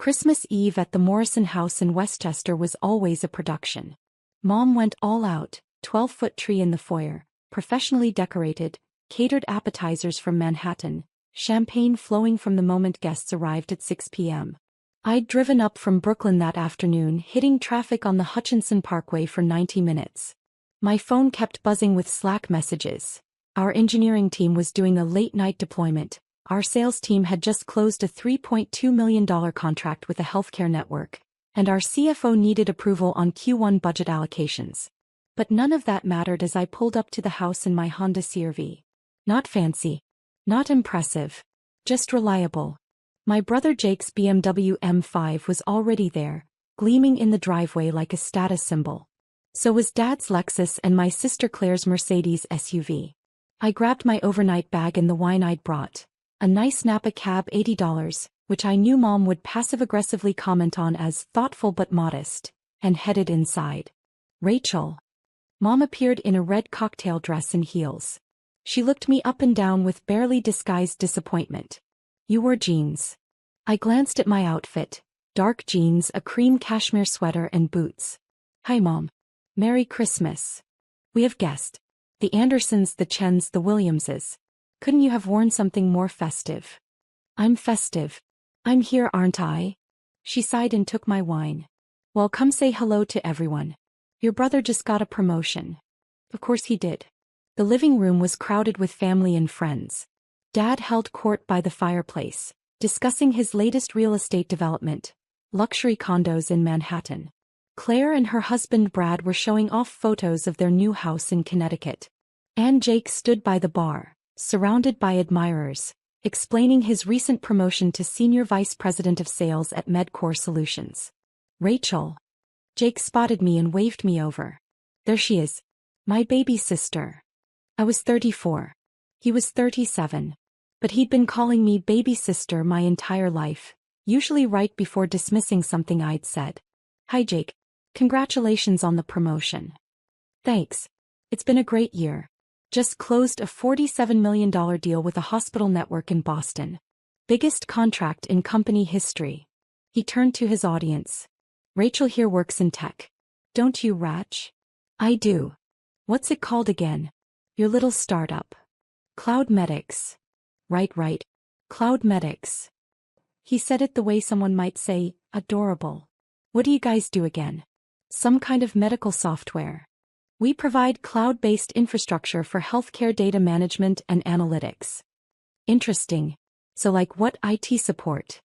Christmas Eve at the Morrison House in Westchester was always a production. Mom went all out, 12-foot tree in the foyer, professionally decorated, catered appetizers from Manhattan, champagne flowing from the moment guests arrived at 6 p.m. I'd driven up from Brooklyn that afternoon, hitting traffic on the Hutchinson Parkway for 90 minutes. My phone kept buzzing with Slack messages. Our engineering team was doing a late-night deployment. Our sales team had just closed a $3.2 million contract with a healthcare network, and our CFO needed approval on Q1 budget allocations. But none of that mattered as I pulled up to the house in my Honda CR-V. Not fancy. Not impressive. Just reliable. My brother Jake's BMW M5 was already there, gleaming in the driveway like a status symbol. So was Dad's Lexus and my sister Claire's Mercedes SUV. I grabbed my overnight bag and the wine I'd brought. A nice Napa cab, $80, which I knew Mom would passive-aggressively comment on as thoughtful but modest, and headed inside. Rachel. Mom appeared in a red cocktail dress and heels. She looked me up and down with barely disguised disappointment. You wore jeans. I glanced at my outfit. Dark jeans, a cream cashmere sweater and boots. Hi Mom. Merry Christmas. We have guests. The Andersons, the Chens, the Williamses. Couldn't you have worn something more festive? I'm festive. I'm here, aren't I? She sighed and took my wine. Well, come say hello to everyone. Your brother just got a promotion. Of course he did. The living room was crowded with family and friends. Dad held court by the fireplace, discussing his latest real estate development, luxury condos in Manhattan. Claire and her husband Brad were showing off photos of their new house in Connecticut. And Jake stood by the bar, surrounded by admirers, explaining his recent promotion to Senior Vice President of Sales at MedCore Solutions. Rachel. Jake spotted me and waved me over. There she is. My baby sister. I was 34. He was 37. But he'd been calling me baby sister my entire life, usually right before dismissing something I'd said. Hi Jake. Congratulations on the promotion. Thanks. It's been a great year. Just closed a $47 million deal with a hospital network in Boston. Biggest contract in company history. He turned to his audience. Rachel here works in tech. Don't you, Rach? I do. What's it called again? Your little startup. Cloud Medics. Right. Cloud Medics. He said it the way someone might say, adorable. What do you guys do again? Some kind of medical software. We provide cloud-based infrastructure for healthcare data management and analytics. Interesting. So like what IT support?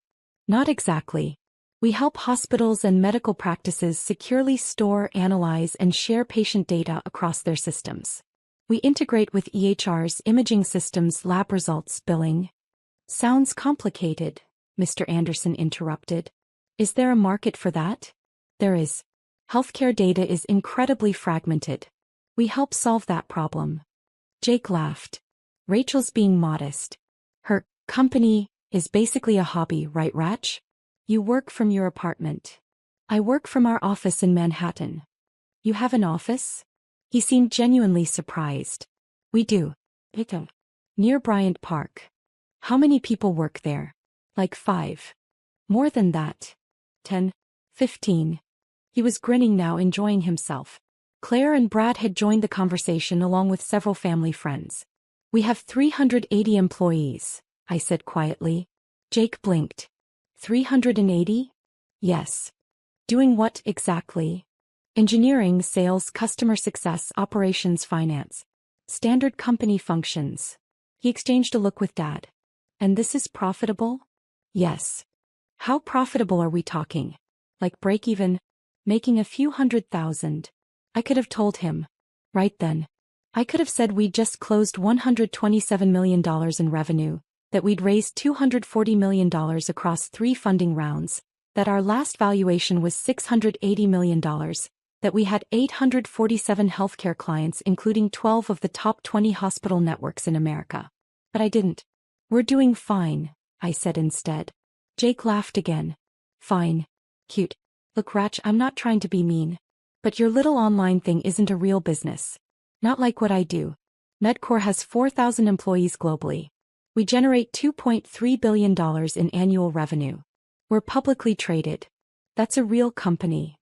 Not exactly. We help hospitals and medical practices securely store, analyze, and share patient data across their systems. We integrate with EHRs, imaging systems, lab results, billing. Sounds complicated, Mr. Anderson interrupted. Is there a market for that? There is. Healthcare data is incredibly fragmented. We help solve that problem. Jake laughed. Rachel's being modest. Her company is basically a hobby, right, Rach? You work from your apartment. I work from our office in Manhattan. You have an office? He seemed genuinely surprised. We do. Near Bryant Park. How many people work there? Like 5. More than that. 10, 15. He was grinning now, enjoying himself. Claire and Brad had joined the conversation along with several family friends. We have 380 employees, I said quietly. Jake blinked. 380? Yes. Doing what exactly? Engineering, sales, customer success, operations, finance. Standard company functions. He exchanged a look with Dad. And this is profitable? Yes. How profitable are we talking? Like break even? Making a few $100,000. I could have told him. Right then. I could have said we'd just closed $127 million in revenue, that we'd raised $240 million across 3 funding rounds, that our last valuation was $680 million, that we had 847 healthcare clients including 12 of the top 20 hospital networks in America. But I didn't. We're doing fine, I said instead. Jake laughed again. Fine. Cute. Look, Rach, I'm not trying to be mean. But your little online thing isn't a real business. Not like what I do. MedCore has 4,000 employees globally. We generate $2.3 billion in annual revenue. We're publicly traded. That's a real company.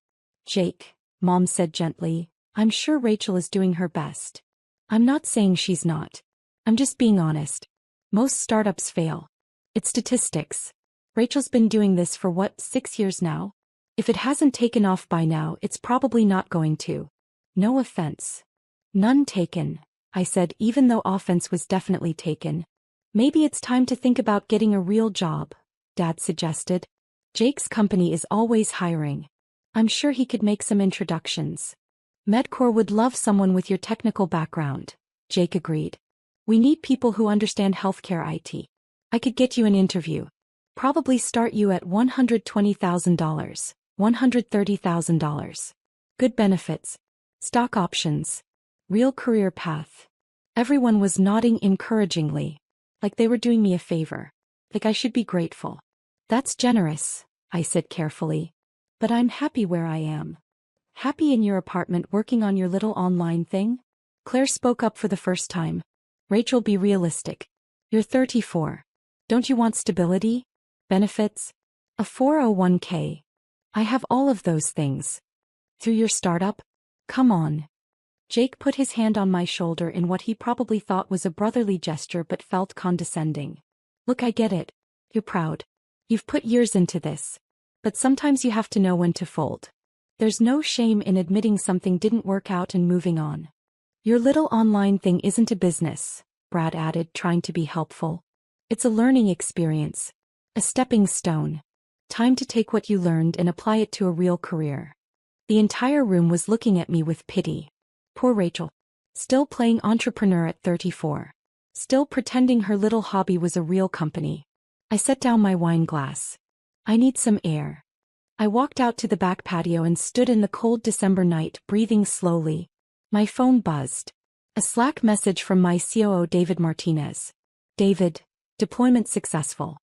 Jake, Mom said gently, I'm sure Rachel is doing her best. I'm not saying she's not. I'm just being honest. Most startups fail. It's statistics. Rachel's been doing this for 6 years now? If it hasn't taken off by now, it's probably not going to. No offense. None taken, I said, even though offense was definitely taken. Maybe it's time to think about getting a real job, Dad suggested. Jake's company is always hiring. I'm sure he could make some introductions. Medcore would love someone with your technical background, Jake agreed. We need people who understand healthcare IT. I could get you an interview. Probably start you at $120,000, $130,000. Good benefits. Stock options. Real career path. Everyone was nodding encouragingly. Like they were doing me a favor. Like I should be grateful. That's generous, I said carefully. But I'm happy where I am. Happy in your apartment working on your little online thing? Claire spoke up for the first time. Rachel, be realistic. You're 34. Don't you want stability? Benefits? A 401k? I have all of those things. Through your startup? Come on. Jake put his hand on my shoulder in what he probably thought was a brotherly gesture but felt condescending. Look, I get it. You're proud. You've put years into this. But sometimes you have to know when to fold. There's no shame in admitting something didn't work out and moving on. Your little online thing isn't a business, Brad added, trying to be helpful. It's a learning experience. A stepping stone. Time to take what you learned and apply it to a real career. The entire room was looking at me with pity. Poor Rachel. Still playing entrepreneur at 34. Still pretending her little hobby was a real company. I set down my wine glass. I need some air. I walked out to the back patio and stood in the cold December night, breathing slowly. My phone buzzed. A Slack message from my COO David Martinez. David, deployment successful.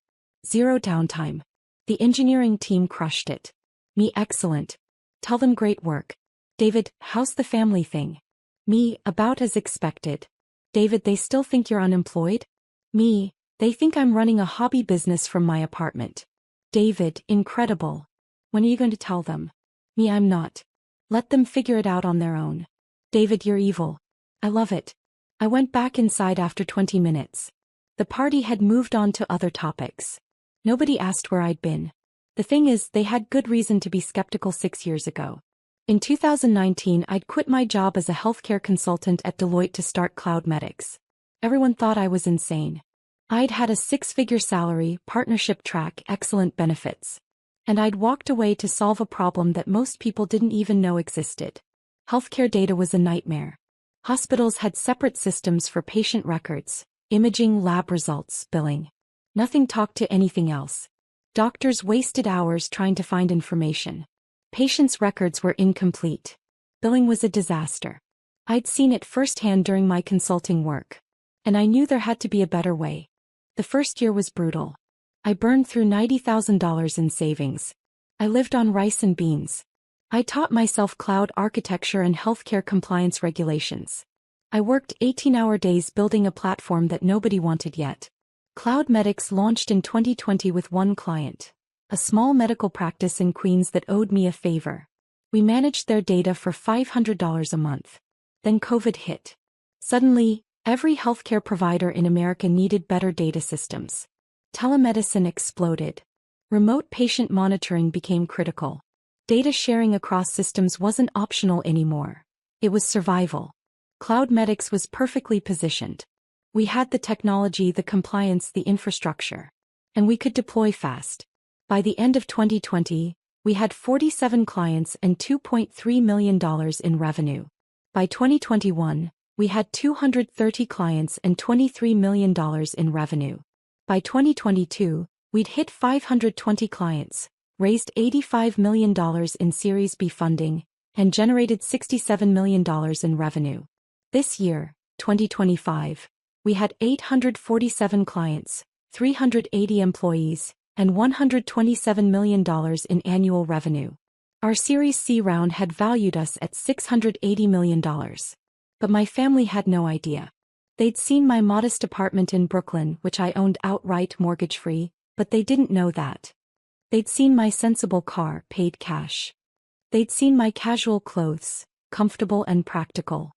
0 downtime. The engineering team crushed it. Me, excellent. Tell them great work. David, how's the family thing? Me, about as expected. David, they still think you're unemployed? Me, they think I'm running a hobby business from my apartment. David, incredible. When are you going to tell them? Me, I'm not. Let them figure it out on their own. David, you're evil. I love it. I went back inside after 20 minutes. The party had moved on to other topics. Nobody asked where I'd been. The thing is, they had good reason to be skeptical 6 years ago. In 2019, I'd quit my job as a healthcare consultant at Deloitte to start CloudMedix. Everyone thought I was insane. I'd had a 6-figure salary, partnership track, excellent benefits. And I'd walked away to solve a problem that most people didn't even know existed. Healthcare data was a nightmare. Hospitals had separate systems for patient records, imaging, lab results, billing. Nothing talked to anything else. Doctors wasted hours trying to find information. Patients' records were incomplete. Billing was a disaster. I'd seen it firsthand during my consulting work. And I knew there had to be a better way. The first year was brutal. I burned through $90,000 in savings. I lived on rice and beans. I taught myself cloud architecture and healthcare compliance regulations. I worked 18-hour days building a platform that nobody wanted yet. CloudMedix launched in 2020 with one client, a small medical practice in Queens that owed me a favor. We managed their data for $500 a month. Then COVID hit. Suddenly, every healthcare provider in America needed better data systems. Telemedicine exploded. Remote patient monitoring became critical. Data sharing across systems wasn't optional anymore. It was survival. CloudMedix was perfectly positioned. We had the technology, the compliance, the infrastructure. And we could deploy fast. By the end of 2020, we had 47 clients and $2.3 million in revenue. By 2021, we had 230 clients and $23 million in revenue. By 2022, we'd hit 520 clients, raised $85 million in Series B funding, and generated $67 million in revenue. This year, 2025, we had 847 clients, 380 employees, and $127 million in annual revenue. Our Series C round had valued us at $680 million. But my family had no idea. They'd seen my modest apartment in Brooklyn, which I owned outright mortgage-free, but they didn't know that. They'd seen my sensible car, paid cash. They'd seen my casual clothes, comfortable and practical.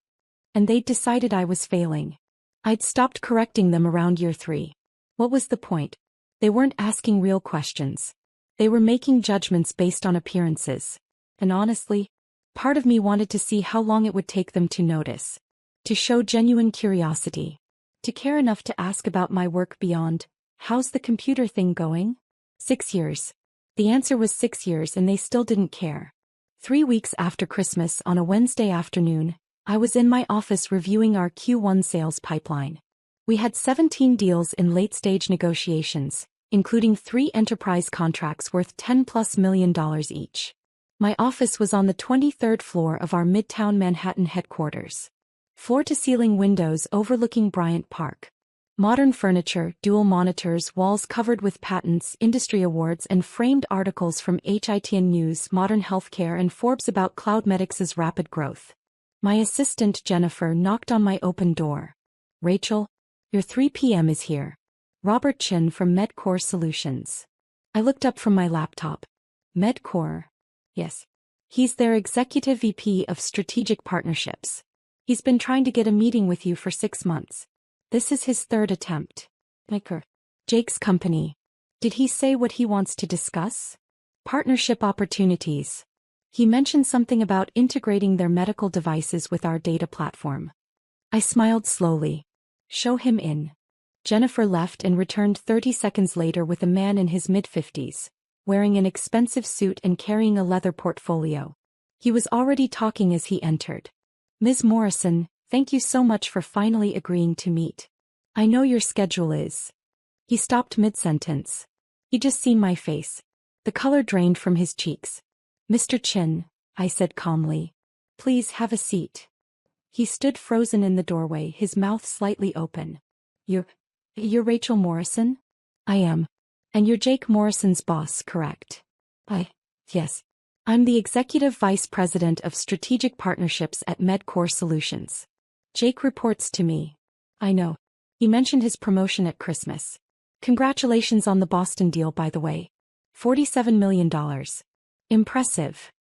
And they'd decided I was failing. I'd stopped correcting them around year 3. What was the point? They weren't asking real questions. They were making judgments based on appearances. And honestly, part of me wanted to see how long it would take them to notice. To show genuine curiosity. To care enough to ask about my work beyond, how's the computer thing going? 6 years. The answer was 6 years and they still didn't care. 3 weeks after Christmas on a Wednesday afternoon, I was in my office reviewing our Q1 sales pipeline. We had 17 deals in late-stage negotiations, including 3 enterprise contracts worth $10+ million each. My office was on the 23rd floor of our Midtown Manhattan headquarters. Floor-to-ceiling windows overlooking Bryant Park. Modern furniture, dual monitors, walls covered with patents, industry awards and framed articles from HITN News, Modern Healthcare and Forbes about Cloudmedix's rapid growth. My assistant Jennifer knocked on my open door. "Rachel, your 3 p.m. is here. Robert Chin from MedCore Solutions." I looked up from my laptop. MedCore? Yes. He's their executive VP of Strategic Partnerships. He's been trying to get a meeting with you for 6 months. This is his 3rd attempt. MedCore. Jake's company. Did he say what he wants to discuss? Partnership opportunities. He mentioned something about integrating their medical devices with our data platform. I smiled slowly. "Show him in." Jennifer left and returned 30 seconds later with a man in his mid-50s, wearing an expensive suit and carrying a leather portfolio. He was already talking as he entered. "Ms. Morrison, thank you so much for finally agreeing to meet. I know your schedule is." He stopped mid-sentence. He'd just seen my face. The color drained from his cheeks. "Mr. Chin," I said calmly. "Please have a seat." He stood frozen in the doorway, his mouth slightly open. You're Rachel Morrison?" "I am. And you're Jake Morrison's boss, correct?" Yes. I'm the Executive Vice President of Strategic Partnerships at MedCore Solutions. Jake reports to me." "I know. He mentioned his promotion at Christmas. Congratulations on the Boston deal, by the way. $47 million. Impressive."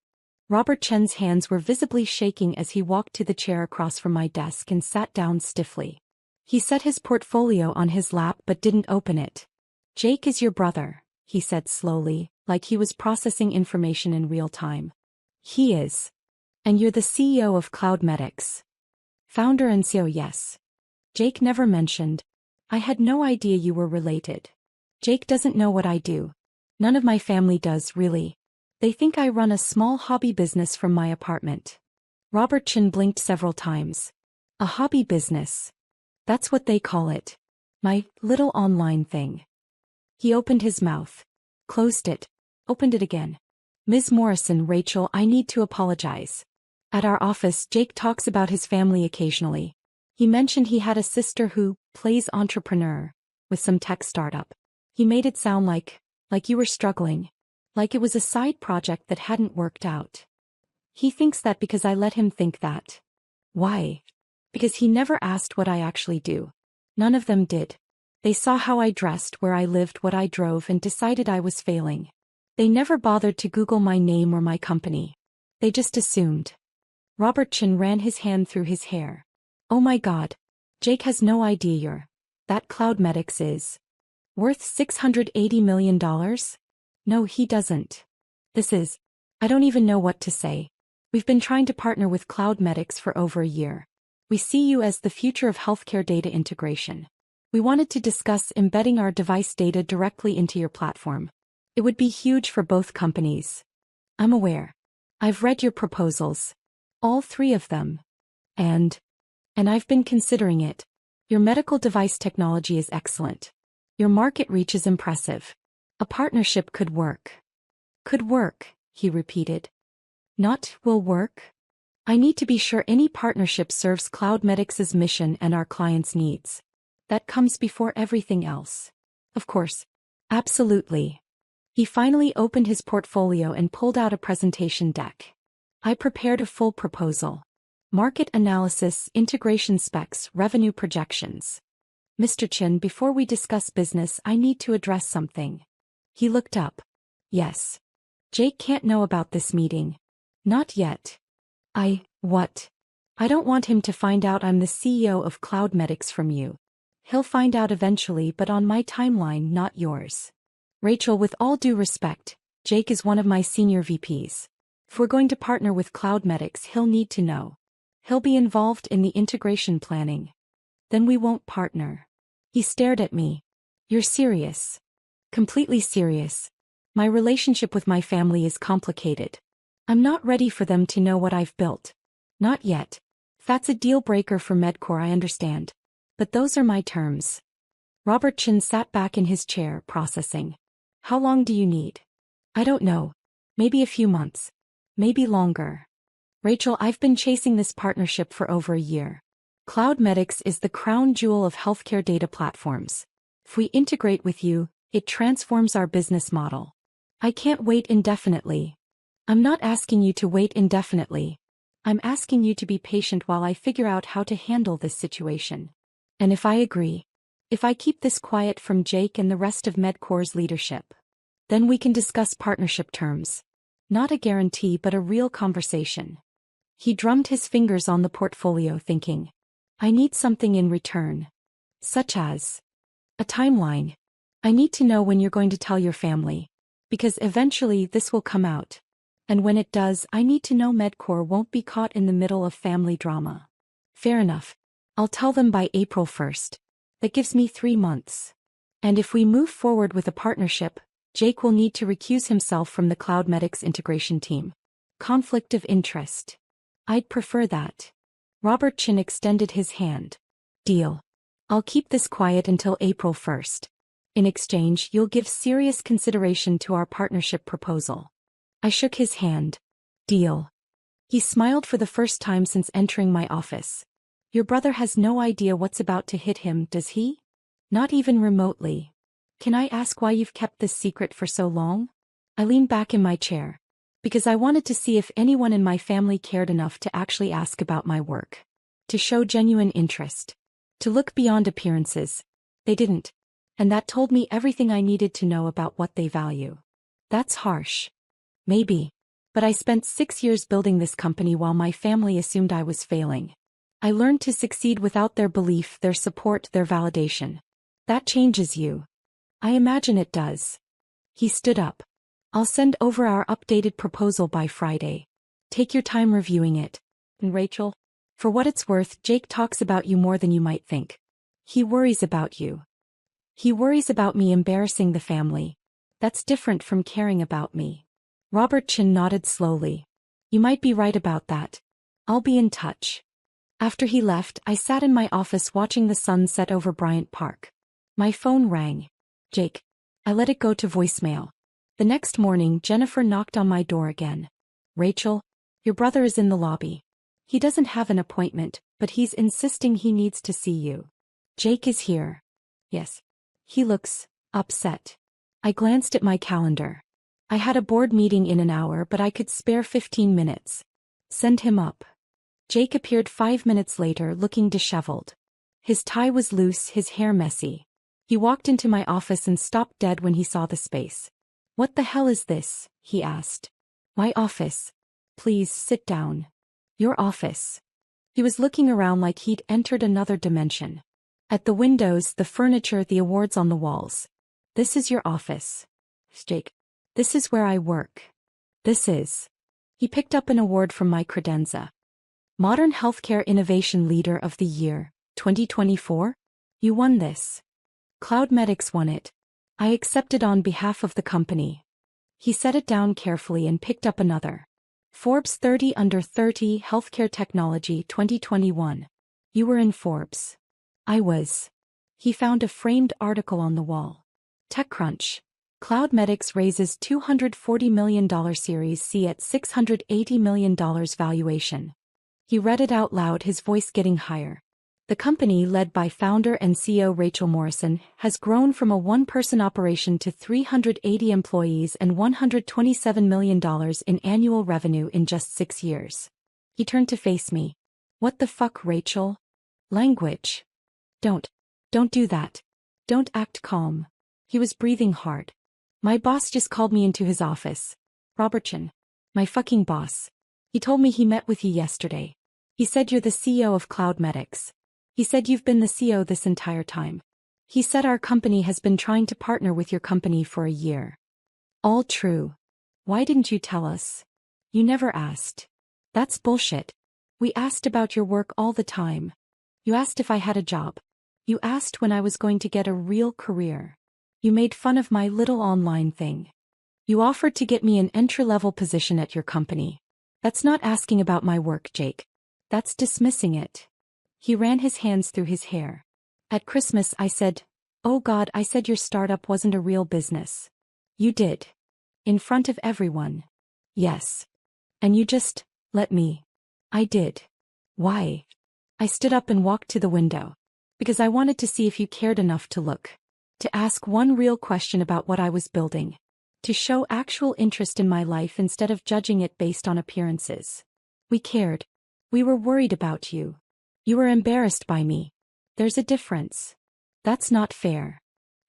Robert Chen's hands were visibly shaking as he walked to the chair across from my desk and sat down stiffly. He set his portfolio on his lap but didn't open it. "Jake is your brother," he said slowly, like he was processing information in real time. "He is. And you're the CEO of Cloudmedix." "Founder and CEO, yes." "Jake never mentioned. I had no idea you were related." "Jake doesn't know what I do. None of my family does, really. They think I run a small hobby business from my apartment." Robert Chin blinked several times. "A hobby business. That's what they call it. My little online thing." He opened his mouth. Closed it. Opened it again. "Ms. Morrison, Rachel, I need to apologize. At our office, Jake talks about his family occasionally. He mentioned he had a sister who plays entrepreneur with some tech startup. He made it sound like you were struggling. Like it was a side project that hadn't worked out. He thinks that because I let him think that." "Why?" "Because he never asked what I actually do. None of them did. They saw how I dressed, where I lived, what I drove, and decided I was failing. They never bothered to Google my name or my company. They just assumed." Robert Chin ran his hand through his hair. "Oh my God. Jake has no idea that Cloudmedix is worth $680 million? No, he doesn't. I don't even know what to say. We've been trying to partner with Cloudmedix for over a year. We see you as the future of healthcare data integration. We wanted to discuss embedding our device data directly into your platform. It would be huge for both companies." "I'm aware. I've read your proposals. All 3 of them. And I've been considering it. Your medical device technology is excellent. Your market reach is impressive. A partnership could work." "Could work," he repeated. "Not will work. I need to be sure any partnership serves Cloudmedix's mission and our clients' needs. That comes before everything else." "Of course. Absolutely." He finally opened his portfolio and pulled out a presentation deck. "I prepared a full proposal. Market analysis, integration specs, revenue projections. Mr. Chin, before we discuss business, I need to address something." He looked up. Yes. Jake can't know about this meeting. Not yet. What? I don't want him to find out I'm the CEO of CloudMedics from you. He'll find out eventually, but on my timeline, not yours. Rachel, with all due respect, Jake is one of my senior VPs. If we're going to partner with CloudMedics, he'll need to know. He'll be involved in the integration planning. Then we won't partner. He stared at me. You're serious? Completely serious. My relationship with my family is complicated. I'm not ready for them to know what I've built. Not yet. That's a deal breaker for Medcore, I understand. But those are my terms. Robert Chin sat back in his chair, processing. How long do you need? I don't know. Maybe a few months. Maybe longer. Rachel, I've been chasing this partnership for over a year. CloudMedics is the crown jewel of healthcare data platforms. If we integrate with you, it transforms our business model. I can't wait indefinitely. I'm not asking you to wait indefinitely. I'm asking you to be patient while I figure out how to handle this situation. And if I agree, if I keep this quiet from Jake and the rest of Medcore's leadership, then we can discuss partnership terms. Not a guarantee, but a real conversation. He drummed his fingers on the portfolio, thinking, I need something in return. Such as a timeline. I need to know when you're going to tell your family. Because eventually this will come out. And when it does, I need to know Medcore won't be caught in the middle of family drama. Fair enough. I'll tell them by April 1st. That gives me 3 months. And if we move forward with a partnership, Jake will need to recuse himself from the CloudMedics integration team. Conflict of interest. I'd prefer that. Robert Chin extended his hand. Deal. I'll keep this quiet until April 1st. In exchange, you'll give serious consideration to our partnership proposal. I shook his hand. Deal. He smiled for the first time since entering my office. Your brother has no idea what's about to hit him, does he? Not even remotely. Can I ask why you've kept this secret for so long? I leaned back in my chair. Because I wanted to see if anyone in my family cared enough to actually ask about my work. To show genuine interest. To look beyond appearances. They didn't. And that told me everything I needed to know about what they value. That's harsh. Maybe. But I spent 6 years building this company while my family assumed I was failing. I learned to succeed without their belief, their support, their validation. That changes you. I imagine it does. He stood up. I'll send over our updated proposal by Friday. Take your time reviewing it. And Rachel, for what it's worth, Jake talks about you more than you might think. He worries about you. He worries about me embarrassing the family. That's different from caring about me. Robert Chin nodded slowly. You might be right about that. I'll be in touch. After he left, I sat in my office watching the sun set over Bryant Park. My phone rang. Jake. I let it go to voicemail. The next morning, Jennifer knocked on my door again. Rachel, your brother is in the lobby. He doesn't have an appointment, but he's insisting he needs to see you. Jake is here. Yes. He looks upset. I glanced at my calendar. I had a board meeting in an hour, but I could spare 15 minutes. Send him up. Jake appeared 5 minutes later, looking disheveled. His tie was loose, his hair messy. He walked into my office and stopped dead when he saw the space. What the hell is this? He asked. My office. Please sit down. Your office. He was looking around like he'd entered another dimension. At the windows, the furniture, the awards on the walls. This is your office. Jake. This is where I work. This is. He picked up an award from my credenza. Modern Healthcare Innovation Leader of the Year, 2024? You won this. CloudMedics won it. I accepted on behalf of the company. He set it down carefully and picked up another. Forbes 30 Under 30 Healthcare Technology 2021. You were in Forbes. I was. He found a framed article on the wall. TechCrunch. CloudMedics raises $240 million Series C at $680 million valuation. He read it out loud, his voice getting higher. The company, led by founder and CEO Rachel Morrison, has grown from a one-person operation to 380 employees and $127 million in annual revenue in just 6 years. He turned to face me. What the fuck, Rachel? Language. Don't do that. Don't act calm. He was breathing hard. My boss just called me into his office. Robertson. My fucking boss. He told me he met with you yesterday. He said you're the CEO of CloudMedics. He said you've been the CEO this entire time. He said our company has been trying to partner with your company for a year. All true. Why didn't you tell us? You never asked. That's bullshit. We asked about your work all the time. You asked if I had a job. You asked when I was going to get a real career. You made fun of my little online thing. You offered to get me an entry-level position at your company. That's not asking about my work, Jake. That's dismissing it. He ran his hands through his hair. At Christmas I said, oh God, I said your startup wasn't a real business. You did. In front of everyone. Yes. And you just let me. I did. Why? I stood up and walked to the window. Because I wanted to see if you cared enough to look. To ask one real question about what I was building. To show actual interest in my life instead of judging it based on appearances. We cared. We were worried about you. You were embarrassed by me. There's a difference. That's not fair.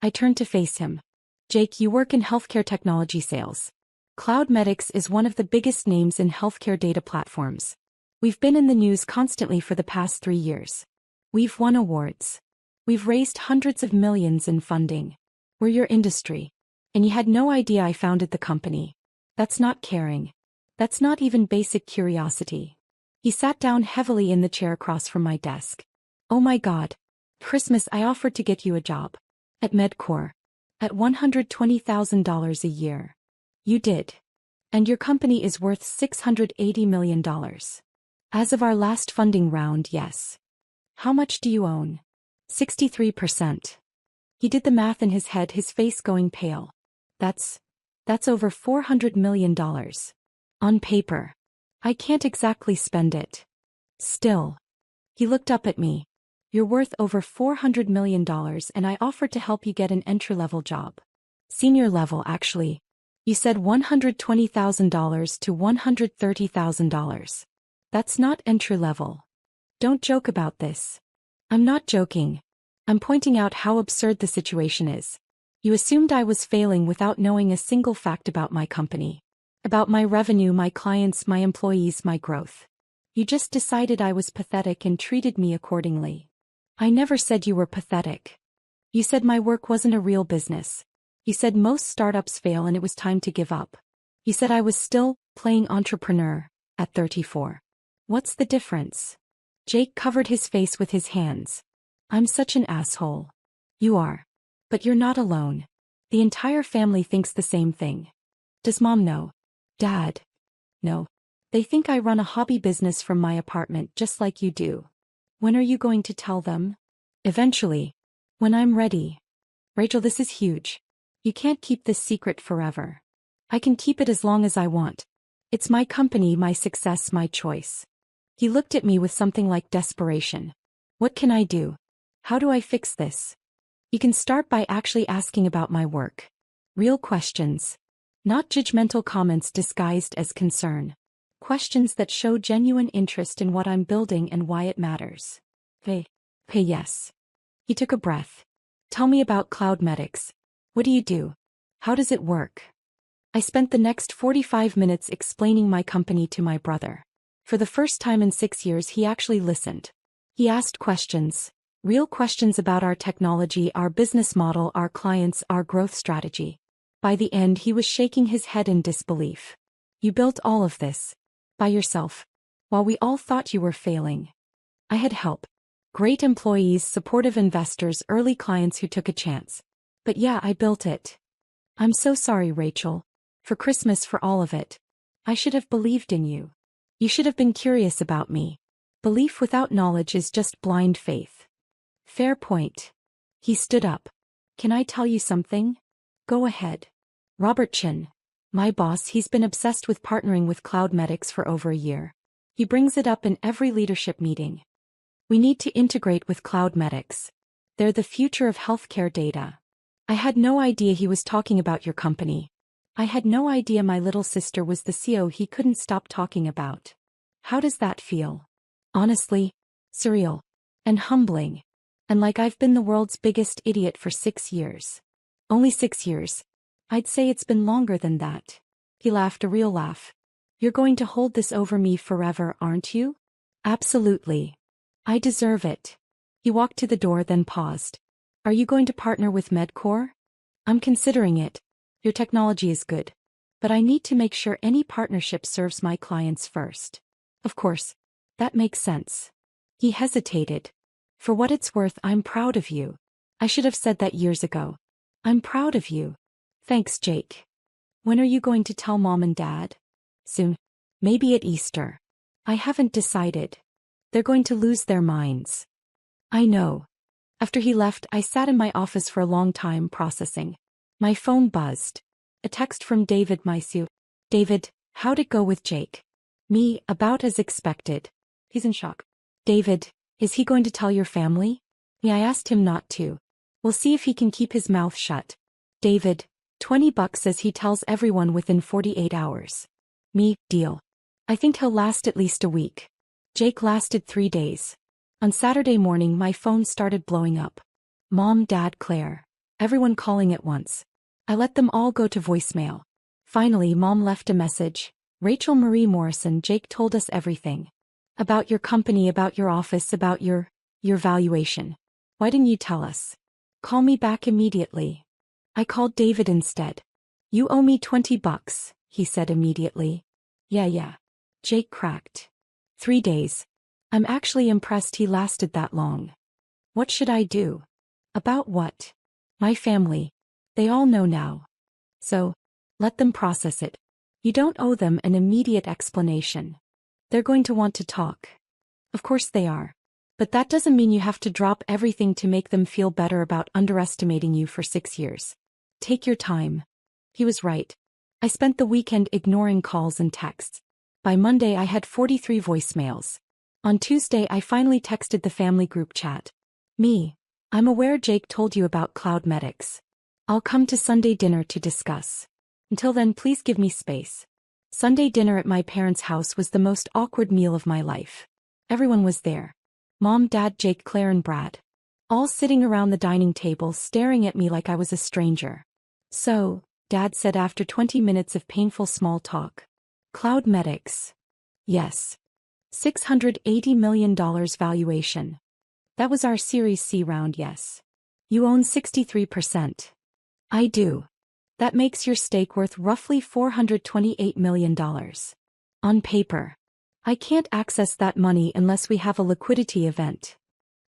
I turned to face him. Jake, you work in healthcare technology sales. CloudMedics is one of the biggest names in healthcare data platforms. We've been in the news constantly for the past 3 years. We've won awards. We've raised hundreds of millions in funding. We're your industry. And you had no idea I founded the company. That's not caring. That's not even basic curiosity. He sat down heavily in the chair across from my desk. Oh my God. Christmas I offered to get you a job. At Medcore. At $120,000 a year. You did. And your company is worth $680 million. As of our last funding round, yes. How much do you own? 63%. He did the math in his head, his face going pale. That's over $400 million. On paper. I can't exactly spend it. Still. He looked up at me. You're worth over $400 million and I offered to help you get an entry-level job. Senior level, actually. You said $120,000 to $130,000. That's not entry-level. Don't joke about this. I'm not joking. I'm pointing out how absurd the situation is. You assumed I was failing without knowing a single fact about my company. About my revenue, my clients, my employees, my growth. You just decided I was pathetic and treated me accordingly. I never said you were pathetic. You said my work wasn't a real business. You said most startups fail and it was time to give up. You said I was still playing entrepreneur at 34. What's the difference? Jake covered his face with his hands. I'm such an asshole. You are. But you're not alone. The entire family thinks the same thing. Does Mom know? Dad? No. They think I run a hobby business from my apartment just like you do. When are you going to tell them? Eventually. When I'm ready. Rachel, this is huge. You can't keep this secret forever. I can keep it as long as I want. It's my company, my success, my choice. He looked at me with something like desperation. What can I do? How do I fix this? You can start by actually asking about my work. Real questions. Not judgmental comments disguised as concern. Questions that show genuine interest in what I'm building and why it matters. Yes. He took a breath. Tell me about CloudMedics. What do you do? How does it work? I spent the next 45 minutes explaining my company to my brother. For the first time in 6 years he actually listened. He asked questions. Real questions about our technology, our business model, our clients, our growth strategy. By the end he was shaking his head in disbelief. You built all of this. By yourself. While we all thought you were failing. I had help. Great employees, supportive investors, early clients who took a chance. But yeah, I built it. I'm so sorry, Rachel. For Christmas, for all of it. I should have believed in you. You should have been curious about me. Belief without knowledge is just blind faith. Fair point. He stood up. Can I tell you something? Go ahead. Robertson. My boss, he's been obsessed with partnering with CloudMedics for over a year. He brings it up in every leadership meeting. We need to integrate with CloudMedics. They're the future of healthcare data. I had no idea he was talking about your company. I had no idea my little sister was the CEO he couldn't stop talking about. How does that feel? Honestly, surreal. And humbling. And like I've been the world's biggest idiot for 6 years. Only 6 years. I'd say it's been longer than that. He laughed a real laugh. You're going to hold this over me forever, aren't you? Absolutely. I deserve it. He walked to the door then paused. Are you going to partner with Medcore? I'm considering it. Your technology is good. But I need to make sure any partnership serves my clients first. Of course. That makes sense. He hesitated. For what it's worth, I'm proud of you. I should have said that years ago. I'm proud of you. Thanks, Jake. When are you going to tell Mom and Dad? Soon. Maybe at Easter. I haven't decided. They're going to lose their minds. I know. After he left, I sat in my office for a long time processing. My phone buzzed. A text from David Maisu. David, how'd it go with Jake? Me, about as expected. He's in shock. David, is he going to tell your family? Me, I asked him not to. We'll see if he can keep his mouth shut. David, $20 says he tells everyone within 48 hours. Me, deal. I think he'll last at least a week. Jake lasted 3 days. On Saturday morning my phone started blowing up. Mom, Dad, Claire. Everyone calling at once. I let them all go to voicemail. Finally Mom left a message. Rachel Marie Morrison, Jake told us everything. About your company, about your office, about your valuation. Why didn't you tell us? Call me back immediately. I called David instead. You owe me $20, he said immediately. Yeah. Jake cracked. 3 days. I'm actually impressed he lasted that long. What should I do? About what? My family. They all know now. So, let them process it. You don't owe them an immediate explanation. They're going to want to talk. Of course they are. But that doesn't mean you have to drop everything to make them feel better about underestimating you for 6 years. Take your time. He was right. I spent the weekend ignoring calls and texts. By Monday I had 43 voicemails. On Tuesday I finally texted the family group chat. I'm aware Jake told you about Cloud Medics. I'll come to Sunday dinner to discuss. Until then, please give me space. Sunday dinner at my parents' house was the most awkward meal of my life. Everyone was there. Mom, Dad, Jake, Claire and Brad. All sitting around the dining table staring at me like I was a stranger. So, Dad said after 20 minutes of painful small talk. Cloud Medics. Yes. $680 million valuation. That was our Series C round, yes. You own 63%. I do. That makes your stake worth roughly $428 million. On paper. I can't access that money unless we have a liquidity event.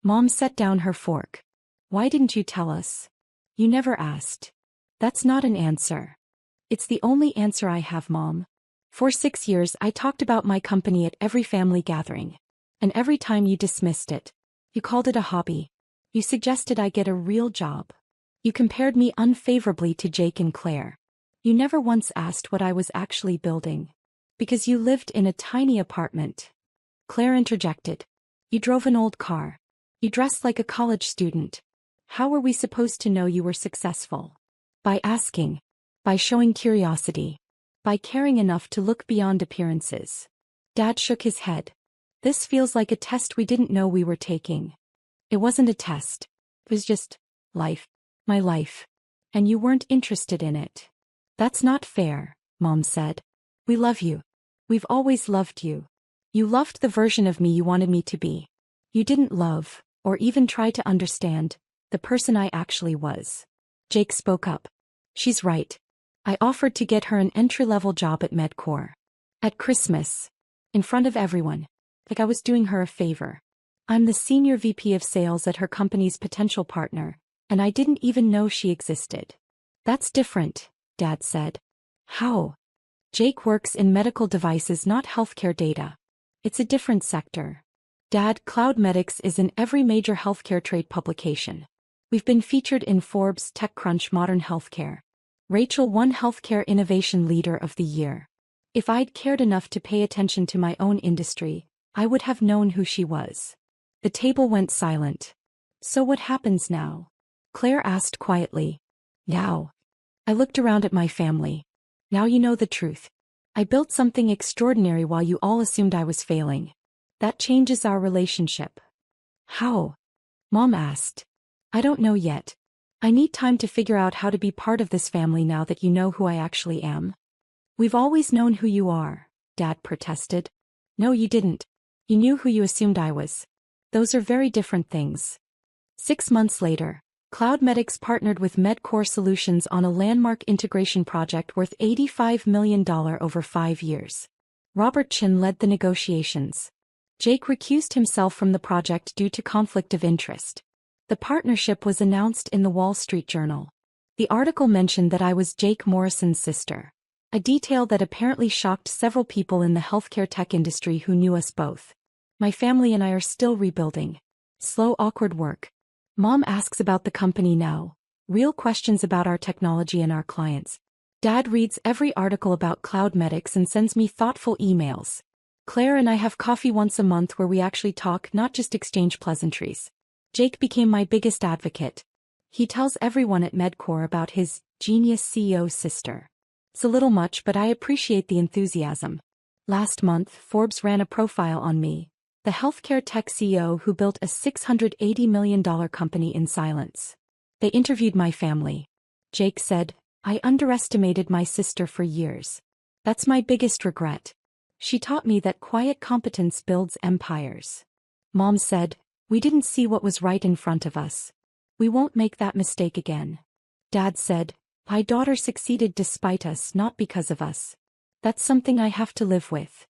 Mom set down her fork. Why didn't you tell us? You never asked. That's not an answer. It's the only answer I have, Mom. For 6 years I talked about my company at every family gathering. And every time you dismissed it. You called it a hobby. You suggested I get a real job. You compared me unfavorably to Jake and Claire. You never once asked what I was actually building. Because you lived in a tiny apartment. Claire interjected. You drove an old car. You dressed like a college student. How were we supposed to know you were successful? By asking. By showing curiosity. By caring enough to look beyond appearances. Dad shook his head. This feels like a test we didn't know we were taking. It wasn't a test. It was just life. My life. And you weren't interested in it. That's not fair, Mom said. We love you. We've always loved you. You loved the version of me you wanted me to be. You didn't love, or even try to understand, the person I actually was. Jake spoke up. She's right. I offered to get her an entry-level job at Medcore. At Christmas. In front of everyone. Like I was doing her a favor. I'm the senior VP of sales at her company's potential partner, and I didn't even know she existed. That's different, Dad said. How? Jake works in medical devices, not healthcare data. It's a different sector. Dad, Cloud Medics is in every major healthcare trade publication. We've been featured in Forbes, TechCrunch, Modern Healthcare. Rachel won Healthcare Innovation Leader of the Year. If I'd cared enough to pay attention to my own industry, I would have known who she was. The table went silent. So what happens now? Claire asked quietly. Now. I looked around at my family. Now you know the truth. I built something extraordinary while you all assumed I was failing. That changes our relationship. How? Mom asked. I don't know yet. I need time to figure out how to be part of this family now that you know who I actually am. We've always known who you are, Dad protested. No, you didn't. You knew who you assumed I was. Those are very different things. 6 months later, CloudMedix partnered with Medcore Solutions on a landmark integration project worth $85 million over 5 years. Robert Chin led the negotiations. Jake recused himself from the project due to conflict of interest. The partnership was announced in the Wall Street Journal. The article mentioned that I was Jake Morrison's sister, a detail that apparently shocked several people in the healthcare tech industry who knew us both. My family and I are still rebuilding. Slow, awkward work. Mom asks about the company now. Real questions about our technology and our clients. Dad reads every article about CloudMedix and sends me thoughtful emails. Claire and I have coffee once a month where we actually talk, not just exchange pleasantries. Jake became my biggest advocate. He tells everyone at Medcore about his genius CEO sister. It's a little much, but I appreciate the enthusiasm. Last month, Forbes ran a profile on me, the healthcare tech CEO who built a $680 million company in silence. They interviewed my family. Jake said, I underestimated my sister for years. That's my biggest regret. She taught me that quiet competence builds empires. Mom said, we didn't see what was right in front of us. We won't make that mistake again. Dad said, my daughter succeeded despite us, not because of us. That's something I have to live with.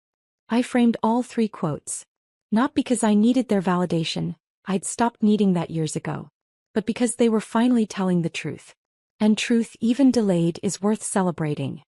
I framed all 3 quotes. Not because I needed their validation, I'd stopped needing that years ago. But because they were finally telling the truth. And truth, even delayed, is worth celebrating.